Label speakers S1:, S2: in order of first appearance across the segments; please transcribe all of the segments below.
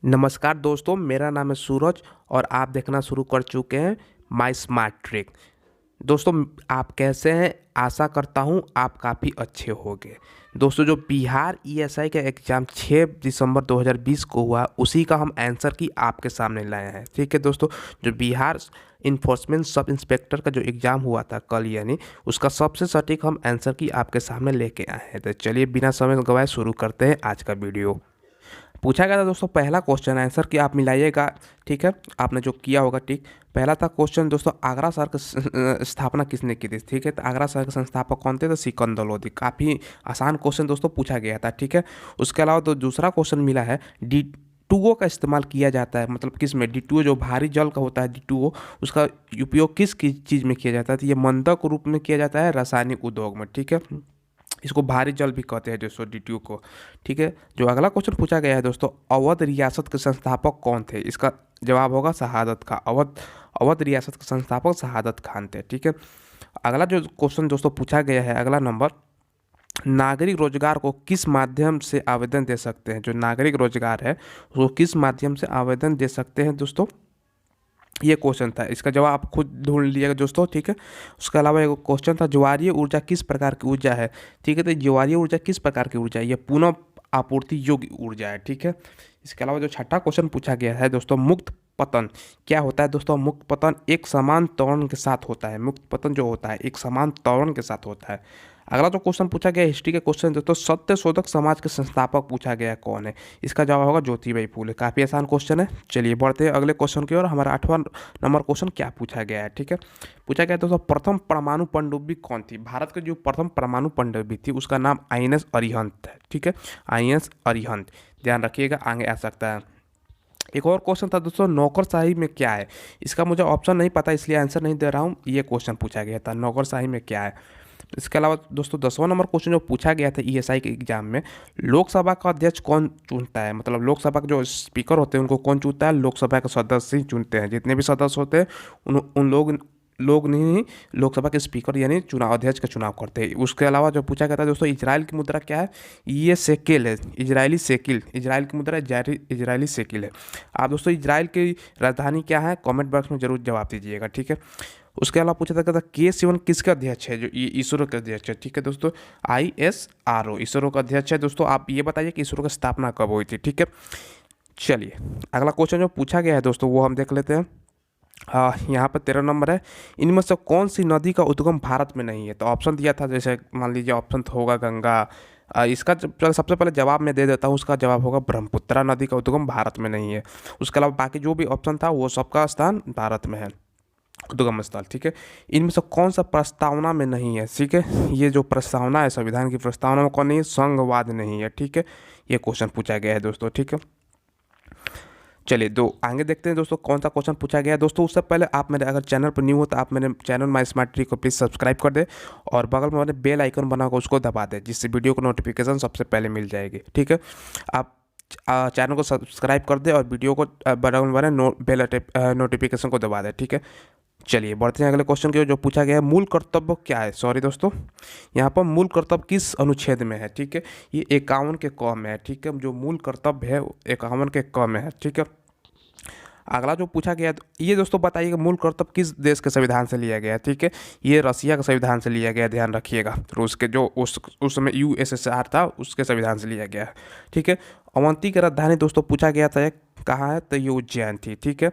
S1: नमस्कार दोस्तों, मेरा नाम है सूरज और आप देखना शुरू कर चुके हैं माय स्मार्ट ट्रिक। दोस्तों, आप कैसे हैं? आशा करता हूं आप काफ़ी अच्छे होंगे। दोस्तों, जो बिहार ईएसआई का एग्ज़ाम 6 दिसंबर 2020 को हुआ, उसी का हम आंसर की आपके सामने लाए हैं। ठीक है दोस्तों, जो बिहार इन्फोर्समेंट सब इंस्पेक्टर का जो एग्ज़ाम हुआ था कल, यानी उसका सबसे सटीक हम आंसर की आपके सामने लेके आए हैं। तो चलिए बिना समय गवाए शुरू करते हैं आज का वीडियो। पूछा गया था दोस्तों, पहला क्वेश्चन आंसर कि आप मिलाइएगा। ठीक है, आपने जो किया होगा ठीक। पहला था क्वेश्चन दोस्तों, आगरा शहर की स्थापना किसने की थी? ठीक है, तो आगरा शहर के संस्थापक कौन थे? तो सिकंदर लोधी। काफ़ी आसान क्वेश्चन दोस्तों पूछा गया था। ठीक है, उसके अलावा तो दूसरा क्वेश्चन मिला है, D2O का इस्तेमाल किया जाता है, मतलब किस में? D2O जो भारी जल का होता है D2O, उसका उपयोग किस चीज़ में किया जाता है? तो ये मंदक रूप में किया जाता है रासायनिक उद्योग में। ठीक है, इसको भारी जल भी कहते हैं दोस्तों D2O को। ठीक है, जो अगला क्वेश्चन पूछा गया है दोस्तों, अवध रियासत के संस्थापक कौन थे? इसका जवाब होगा शहादत खां। अवध अवध रियासत के संस्थापक शहादत खान थे। ठीक है, अगला जो क्वेश्चन दोस्तों पूछा गया है, अगला नंबर, नागरिक रोजगार को किस माध्यम से आवेदन दे सकते हैं? जो नागरिक रोजगार है वो किस माध्यम से आवेदन दे सकते हैं दोस्तों? ये क्वेश्चन था, इसका जवाब आप खुद ढूंढ लीजिएगा दोस्तों। ठीक है, उसके अलावा एक क्वेश्चन था, ज्वारीय ऊर्जा किस प्रकार की ऊर्जा है? ठीक है, तो ज्वारीय ऊर्जा किस प्रकार की ऊर्जा है? ये पुनः आपूर्ति योग्य ऊर्जा है। ठीक है, इसके अलावा जो छठा क्वेश्चन पूछा गया है दोस्तों, मुक्त पतन क्या होता है? दोस्तों, मुक्त पतन एक समान त्वरण के साथ होता है। मुक्त पतन जो होता है एक समान त्वरण के साथ होता है। अगला जो क्वेश्चन पूछा गया हिस्ट्री के क्वेश्चन दोस्तों, सत्य शोधक समाज के संस्थापक पूछा गया कौन है? इसका जवाब होगा ज्योतिबाई फूले। काफ़ी आसान क्वेश्चन है। चलिए बढ़ते हैं अगले क्वेश्चन की ओर। हमारा 8वां नंबर क्वेश्चन क्या पूछा गया है? ठीक है, पूछा गया दोस्तों, प्रथम परमाणु पनडुब्बी कौन थी? भारत की जो प्रथम परमाणु पनडुब्बी थी उसका नाम INS अरिहंत है। ठीक है, INS अरिहंत, ध्यान रखिएगा, आगे आ सकता है। एक और क्वेश्चन था दोस्तों, नौकरशाही में क्या है? इसका मुझे ऑप्शन नहीं पता, इसलिए आंसर नहीं दे रहा हूँ। ये क्वेश्चन पूछा गया था, नौकरशाही में क्या है। इसके अलावा दोस्तों 10वां नंबर क्वेश्चन जो पूछा गया था ईएसआई के एग्जाम में, लोकसभा का अध्यक्ष कौन चुनता है? मतलब लोकसभा के जो स्पीकर होते हैं उनको कौन चुनता है? लोकसभा के सदस्य ही चुनते हैं। जितने भी सदस्य होते हैं उन लोग नहीं, लोकसभा के स्पीकर यानी चुनाव अध्यक्ष का चुनाव करते हैं। उसके अलावा जो पूछा गया था दोस्तों, इजराइल की मुद्रा क्या है? ये शेकेल है, इजरायली शेकिल। इजराइल की मुद्रा इजरायली शेकिल है। आप दोस्तों इजराइल की राजधानी क्या है? कमेंट बॉक्स में जरूर जवाब दीजिएगा। ठीक है, उसके अलावा पूछा था K7 किसका अध्यक्ष है? जो इसरो का अध्यक्ष है। ठीक है दोस्तों, ISRO इसरो का अध्यक्ष है। दोस्तों आप ये बताइए कि इसरो की स्थापना कब हुई थी? ठीक है, चलिए अगला क्वेश्चन जो पूछा गया है दोस्तों वो हम देख लेते हैं। यहाँ पर 13 नंबर है, इनमें से कौन सी नदी का उद्गम भारत में नहीं है? तो ऑप्शन दिया था, जैसे मान लीजिए ऑप्शन तो होगा गंगा। इसका सबसे पहले जवाब मैं दे देता हूँ, उसका जवाब होगा ब्रह्मपुत्रा नदी का उद्गम भारत में नहीं है। उसके अलावा बाकी जो भी ऑप्शन था वो सबका स्थान भारत में है, उद्गम स्थल। ठीक है, इनमें से कौन सा प्रस्तावना में नहीं है? ठीक है, ये जो प्रस्तावना है संविधान की प्रस्तावना में कौन नहीं है? संघवाद नहीं है। ठीक है, ये क्वेश्चन पूछा गया है दोस्तों। ठीक है, चलिए दो आगे देखते हैं दोस्तों कौन सा क्वेश्चन पूछा गया है। दोस्तों उससे पहले आप मेरे अगर चैनल पर न्यू हो तो आप मेरे चैनल माय स्मार्ट ट्रिक को प्लीज़ सब्सक्राइब कर दे और बगल में मैंने बेल आइकन बना कर उसको दबा दे, जिससे वीडियो को नोटिफिकेशन सबसे पहले मिल जाएगी। ठीक है, आप चैनल को सब्सक्राइब कर दे और वीडियो को बगल में बने बेल नोटिफिकेशन को दबा दे। ठीक है, चलिए बढ़ते हैं अगले क्वेश्चन की ओर। जो पूछा गया है, मूल कर्तव्य क्या है? सॉरी दोस्तों, यहाँ पर मूल कर्तव्य किस अनुच्छेद में है? ठीक है, ये 51 के क में है। ठीक है, जो मूल कर्तव्य है 51 के क में है। ठीक है, अगला जो पूछा गया ये दोस्तों बताइएगा, मूल कर्तव्य किस देश के संविधान से लिया गया है? ठीक है, ये रसिया के संविधान से लिया गया, ध्यान रखिएगा। रूस के जो उस समय USSR था उसके संविधान से लिया गया है। ठीक है, अवंती की राजधानी दोस्तों पूछा गया था कहाँ है? तो ये उज्जैन थी। ठीक है,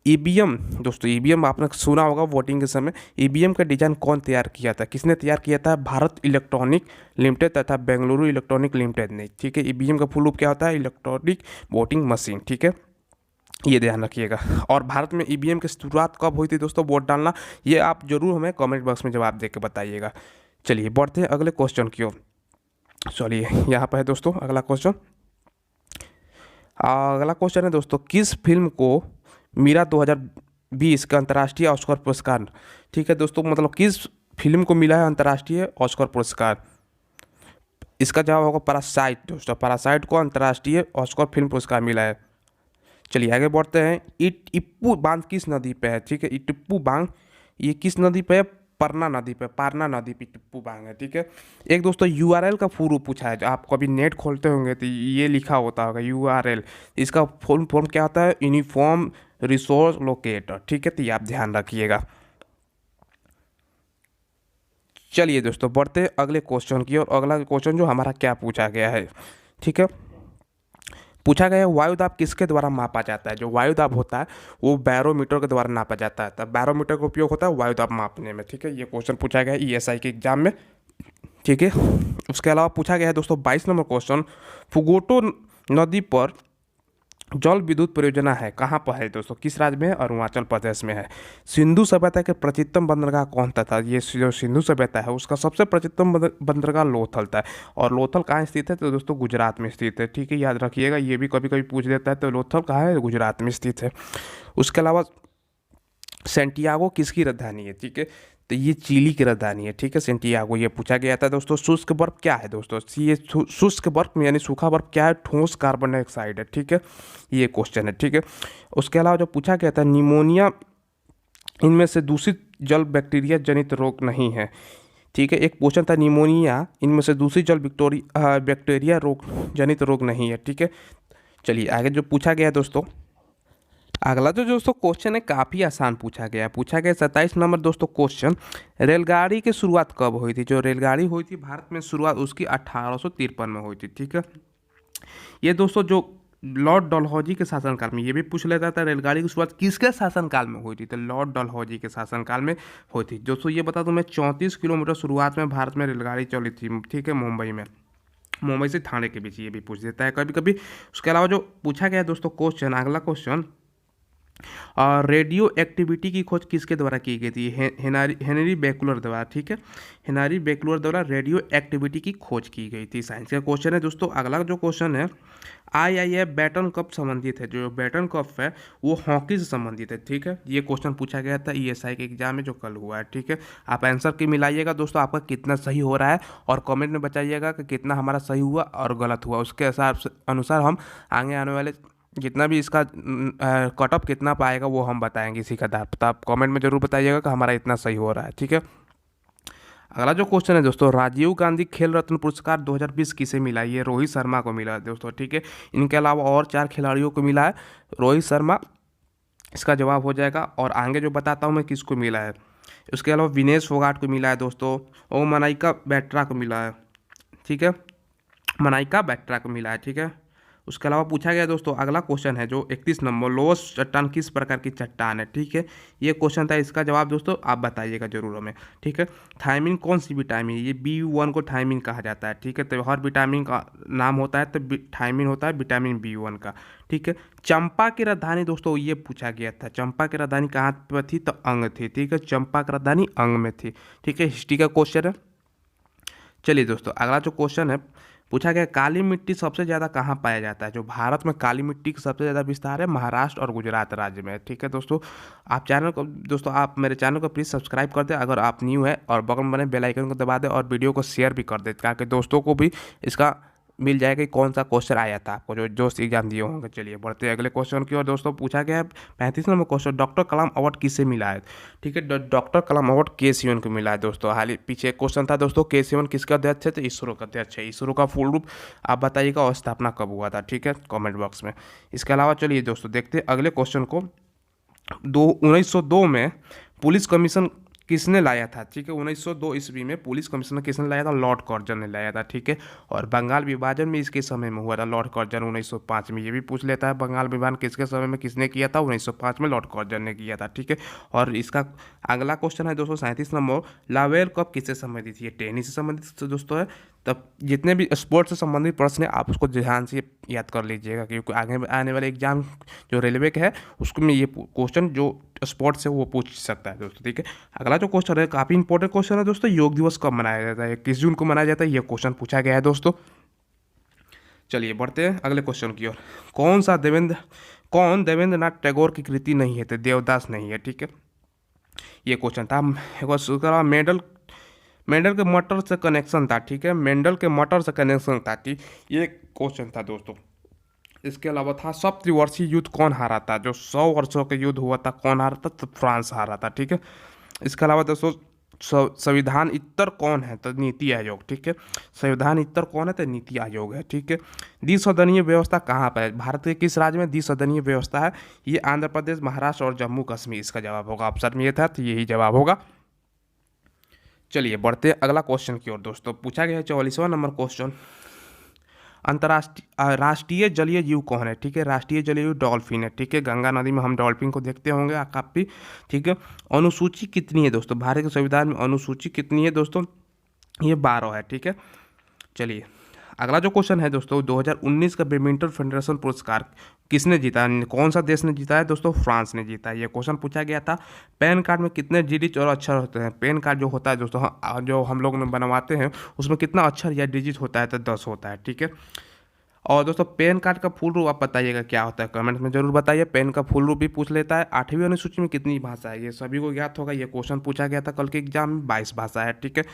S1: ईवीएम दोस्तों, ईवीएम आपने सुना होगा वोटिंग के समय। ईवीएम का डिजाइन कौन तैयार किया था? किसने तैयार किया था? भारत इलेक्ट्रॉनिक लिमिटेड तथा बेंगलुरु इलेक्ट्रॉनिक लिमिटेड ने। ठीक है, ईवीएम का फुल रूप क्या होता है? Electronic voting machine. ठीक है, ये ध्यान रखिएगा। और भारत में ईवीएम की शुरुआत कब हुई थी दोस्तों वोट डालना? ये आप जरूर हमें कमेंट बॉक्स में जवाब दे के बताइएगा। चलिए बढ़ते हैं अगले क्वेश्चन की ओर। चलिए यहाँ पर है दोस्तों अगला क्वेश्चन। अगला क्वेश्चन है दोस्तों, किस फिल्म को मीरा 2020 का अंतर्राष्ट्रीय ऑस्कर पुरस्कार? ठीक है दोस्तों, मतलब किस फिल्म को मिला है अंतर्राष्ट्रीय ऑस्कर पुरस्कार? इसका जवाब होगा पैरासाइट दोस्तों। पैरासाइट को अंतर्राष्ट्रीय ऑस्कर फिल्म पुरस्कार मिला है। चलिए आगे बढ़ते हैं। इप्पू बांध किस नदी पे है? ठीक है, इटिप्पू बांध ये किस नदी पे है? पारना नदी पे टिप्पू बांग है, ठीक है। एक दोस्तों यूआरएल का फुल पूछा है, जो आप कभी नेट खोलते होंगे तो ये लिखा होता होगा यूआरएल, इसका फुल फॉर्म क्या होता है, यूनिफॉर्म रिसोर्स लोकेटर, ठीक है। तो ये आप ध्यान रखिएगा। चलिए दोस्तों बढ़ते हैं अगले क्वेश्चन की और अगला क्वेश्चन जो हमारा क्या पूछा गया है, ठीक है। पूछा गया है वायु दाब किसके द्वारा मापा जाता है। जो वायु दाब होता है वो बैरोमीटर के द्वारा नापा जाता है, तब बैरोमीटर का उपयोग होता है वायु दाब मापने में, ठीक है। ये क्वेश्चन पूछा गया है ईएसआई के एग्जाम में, ठीक है। उसके अलावा पूछा गया है दोस्तों 22 नंबर क्वेश्चन, फुगोटो नदी पर जल विद्युत परियोजना है, कहाँ पर है दोस्तों, किस राज्य में है, अरुणाचल प्रदेश में है। सिंधु सभ्यता के प्राचीनतम बंदरगाह कौन था। ये जो सिंधु सभ्यता है उसका सबसे प्राचीनतम बंदरगाह लोथल था, और लोथल कहाँ स्थित है तो दोस्तों गुजरात में स्थित है, ठीक है। याद रखिएगा, ये भी कभी कभी पूछ देता है, तो लोथल कहाँ है, गुजरात में स्थित है। उसके अलावा सेंटियागो किसकी राजधानी है, ठीक है। तो ये चिली की राजधानी है, ठीक है, सेंटियागो। ये पूछा गया था दोस्तों। शुष्क बर्फ क्या है दोस्तों, ये शुष्क बर्फ यानी सूखा बर्फ क्या है, ठोस कार्बन डाइऑक्साइड है, ठीक है। ये क्वेश्चन है, ठीक है। उसके अलावा जो पूछा गया था निमोनिया, इनमें से दूषित जल बैक्टीरिया जनित रोग नहीं है, ठीक है। एक क्वेश्चन था निमोनिया, इनमें से दूषित जल बैक्टीरिया रोग जनित रोग नहीं है, ठीक है। चलिए आगे जो पूछा गया है दोस्तों, अगला जो दोस्तों क्वेश्चन है काफ़ी आसान पूछा गया है। पूछा गया 27 नंबर दोस्तों क्वेश्चन, रेलगाड़ी की शुरुआत कब हुई थी। जो रेलगाड़ी हुई थी भारत में शुरुआत उसकी 1853 में हुई थी, ठीक है। ये दोस्तों जो लॉर्ड डलहौजी के शासनकाल में, ये भी पूछ लेता था रेलगाड़ी की शुरुआत किसके शासनकाल में हुई थी, तो लॉर्ड डलहौजी के शासनकाल में हुई थी। दोस्तों ये बता दूं मैं, 34 किलोमीटर शुरुआत में भारत में रेलगाड़ी चली थी, ठीक है, मुंबई में, मुंबई से थाने के बीच, ये भी पूछ देता है कभी कभी। उसके अलावा जो पूछा गया दोस्तों क्वेश्चन, अगला क्वेश्चन, और रेडियो एक्टिविटी की खोज किसके द्वारा की गई थी, हेनरी बेकुलर द्वारा, ठीक है। हेनरी बेकुलर द्वारा रेडियो एक्टिविटी की खोज की गई थी। साइंस का क्वेश्चन है दोस्तों। अगला जो क्वेश्चन है, आईआईएफ बैटन कप संबंधित है। जो बैटन कप है वो हॉकी से संबंधित है, ठीक है। ये क्वेश्चन पूछा गया था ईएसआई के एग्जाम में जो कल हुआ है, ठीक है। आप आंसर की मिलाइएगा दोस्तों, आपका कितना सही हो रहा है, और कमेंट में बताइएगा कि कितना हमारा सही हुआ और गलत हुआ। उसके हिसाब से अनुसार हम आगे आने वाले जितना भी इसका कट ऑफ कितना पाएगा वो हम बताएंगे इसी का आधार पर। तो आप कमेंट में जरूर बताइएगा कि हमारा इतना सही हो रहा है, ठीक है। अगला जो क्वेश्चन है दोस्तों, राजीव गांधी खेल रत्न पुरस्कार 2020 किसे मिला। ये रोहित शर्मा को मिला है दोस्तों, ठीक है। इनके अलावा और 4 खिलाड़ियों को मिला है, रोहित शर्मा इसका जवाब हो जाएगा। और आगे जो बताता हूँ मैं किसको मिला है। उसके अलावा विनेश फोगाट को मिला है दोस्तों, और मनाइका बैट्रा को मिला है, ठीक है, मनाइका बैट्रा को मिला है, ठीक है। उसके अलावा पूछा गया दोस्तों, अगला क्वेश्चन है जो 31 नंबर, लोस चट्टान किस प्रकार की चट्टान है, ठीक है। ये क्वेश्चन था, इसका जवाब दोस्तों आप बताइएगा जरूर हमें, ठीक है। थायमिन कौन सी विटामिन है, ये B1 को थायमिन कहा जाता है, ठीक है। तो हर विटामिन का नाम होता है, तो थायमिन होता है विटामिन B1 का, ठीक है। चंपा की राजधानी दोस्तों ये पूछा गया था, चंपा की राजधानी कहाँ पर थी, तो अंग थी, ठीक है। चंपा की राजधानी अंग में थी, ठीक है। हिस्ट्री का क्वेश्चन है। चलिए दोस्तों अगला जो क्वेश्चन है, पूछा गया काली मिट्टी सबसे ज़्यादा कहाँ पाया जाता है। जो भारत में काली मिट्टी का सबसे ज़्यादा विस्तार है महाराष्ट्र और गुजरात राज्य में, ठीक है दोस्तों। आप चैनल को दोस्तों, आप मेरे चैनल को प्लीज़ सब्सक्राइब कर दें अगर आप न्यू है, और बगल में बने बेल आइकन को दबा दें, और वीडियो को शेयर भी कर दें ताकि दोस्तों को भी इसका मिल जाएगा कि कौन सा क्वेश्चन आया था आपको जो एग्जाम दिए होंगे। चलिए बढ़ते हैं अगले क्वेश्चन की ओर दोस्तों। पूछा गया है 35 नंबर क्वेश्चन, डॉक्टर कलाम अवार्ड किसे मिला है, ठीक है। डॉक्टर कलाम अवार्ड के को मिला है दोस्तों। हाल ही पीछे क्वेश्चन था दोस्तों, के किसका अध्यक्ष है, तो इसरो का अध्यक्ष है। इसरो का फुल रूप आप बताइएगा और स्थापना कब हुआ था, ठीक है, कॉमेंट बॉक्स में। इसके अलावा चलिए दोस्तों देखते हैं अगले क्वेश्चन को। 1902 में पुलिस कमीशन किसने लाया था, ठीक है। 1902 ईस्वी में पुलिस कमिश्नर किसने लाया था, लॉर्ड कर्जन ने लाया था, ठीक है। और बंगाल विभाजन में इसके समय में हुआ था लॉर्ड कर्जन 1905 में। ये भी पूछ लेता है बंगाल विभाजन किसके समय में किसने किया था, 1905 में लॉर्ड कर्जन ने किया था, ठीक है। और इसका अगला क्वेश्चन है दोस्तों 37 नंबर, लावेल कप किससे संबंधित है, टेनिस से संबंधित दोस्तों है। तब जितने भी स्पोर्ट्स से संबंधित प्रश्न है आप उसको ध्यान से याद कर लीजिएगा, क्योंकि आगे आने वाले एग्जाम जो रेलवे के है उसको में ये क्वेश्चन जो स्पोर्ट्स है वो पूछ सकता है दोस्तों, ठीक है। अगला जो क्वेश्चन है काफ़ी इंपॉर्टेंट क्वेश्चन है दोस्तों, योग दिवस कब मनाया जाता है, किस जून को मनाया जाता है, ये क्वेश्चन पूछा गया है दोस्तों। चलिए बढ़ते हैं अगले क्वेश्चन की ओर। कौन देवेंद्रनाथ टैगोर की कृति नहीं है, तो देवदास नहीं है, ठीक है। ये क्वेश्चन था। मेंडल के मटर से कनेक्शन था, ठीक है, मेंडल के मटर से कनेक्शन था, ठीक, ये क्वेश्चन था दोस्तों। इसके अलावा था सप्तवर्षीय युद्ध कौन हारा था, जो 100 वर्षों के युद्ध हुआ था कौन हारा था, तो फ्रांस हारा था, ठीक है। इसके अलावा दोस्तों संविधान इतर कौन है? तो नीति आयोग, ठीक है। संविधान इतर कौन है? तो नीति आयोग है, ठीक है। द्विसदनीय व्यवस्था कहाँ पर है? भारत के किस राज्य में द्विसदनीय व्यवस्था है? ये आंध्र प्रदेश, महाराष्ट्र और जम्मू कश्मीर इसका जवाब होगा। ऑप्शन में ये था, तो यही जवाब होगा। चलिए बढ़ते हैं अगला क्वेश्चन की ओर। दोस्तों पूछा गया है 44वां नंबर क्वेश्चन, अंतर्राष्ट्रीय राष्ट्रीय जलीय जीव कौन है? ठीक है, राष्ट्रीय जलीय जीव डॉल्फिन है, ठीक है। गंगा नदी में हम डॉल्फिन को देखते होंगे काफ़ी, ठीक है। अनुसूची कितनी है दोस्तों? भारत के संविधान में अनुसूची कितनी है दोस्तों? ये 12 है, ठीक है। चलिए अगला जो क्वेश्चन है दोस्तों, 2019 का बैडमिंटन फेडरेशन पुरस्कार किसने जीता? कौन सा देश ने जीता है दोस्तों? फ्रांस ने जीता है। ये क्वेश्चन पूछा गया था। पैन कार्ड में कितने डिजिट और अक्षर होते हैं? पैन कार्ड जो होता है दोस्तों, जो हम लोग बनवाते हैं, उसमें कितना अक्षर या डिजिट होता है? तो 10 होता है, ठीक है। और दोस्तों पैन कार्ड का फुल रूप आप बताइएगा क्या होता है, कमेंट में जरूर बताइए। पैन का फुल रूप भी पूछ लेता है। 8वीं अनुसूची में कितनी भाषा है? ये सभी को ज्ञात होगा। ये क्वेश्चन पूछा गया था कल के एग्जाम में। 22 भाषा है, ठीक है।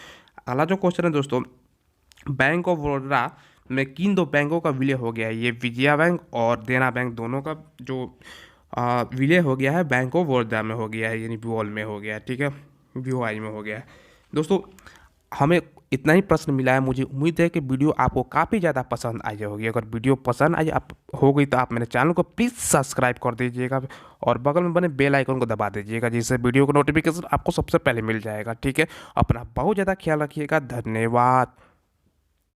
S1: अगला जो क्वेश्चन है दोस्तों, बैंक ऑफ बड़ौदा में किन दो बैंकों का विलय हो गया है? ये विजया बैंक और देना बैंक दोनों का जो विलय हो गया है, बैंक ऑफ बड़ौदा में हो गया है, यानी बीओएल में हो गया है, ठीक है, बीओआई में हो गया है। दोस्तों हमें इतना ही प्रश्न मिला है। मुझे उम्मीद है कि वीडियो आपको काफ़ी ज़्यादा पसंद आई होगी। अगर वीडियो पसंद आई आप हो गई तो आप मेरे चैनल को प्लीज़ सब्सक्राइब कर दीजिएगा और बगल में बने बेल आइकन को दबा दीजिएगा, जिससे वीडियो का नोटिफिकेशन आपको सबसे पहले मिल जाएगा, ठीक है। अपना बहुत ज़्यादा ख्याल रखिएगा। धन्यवाद।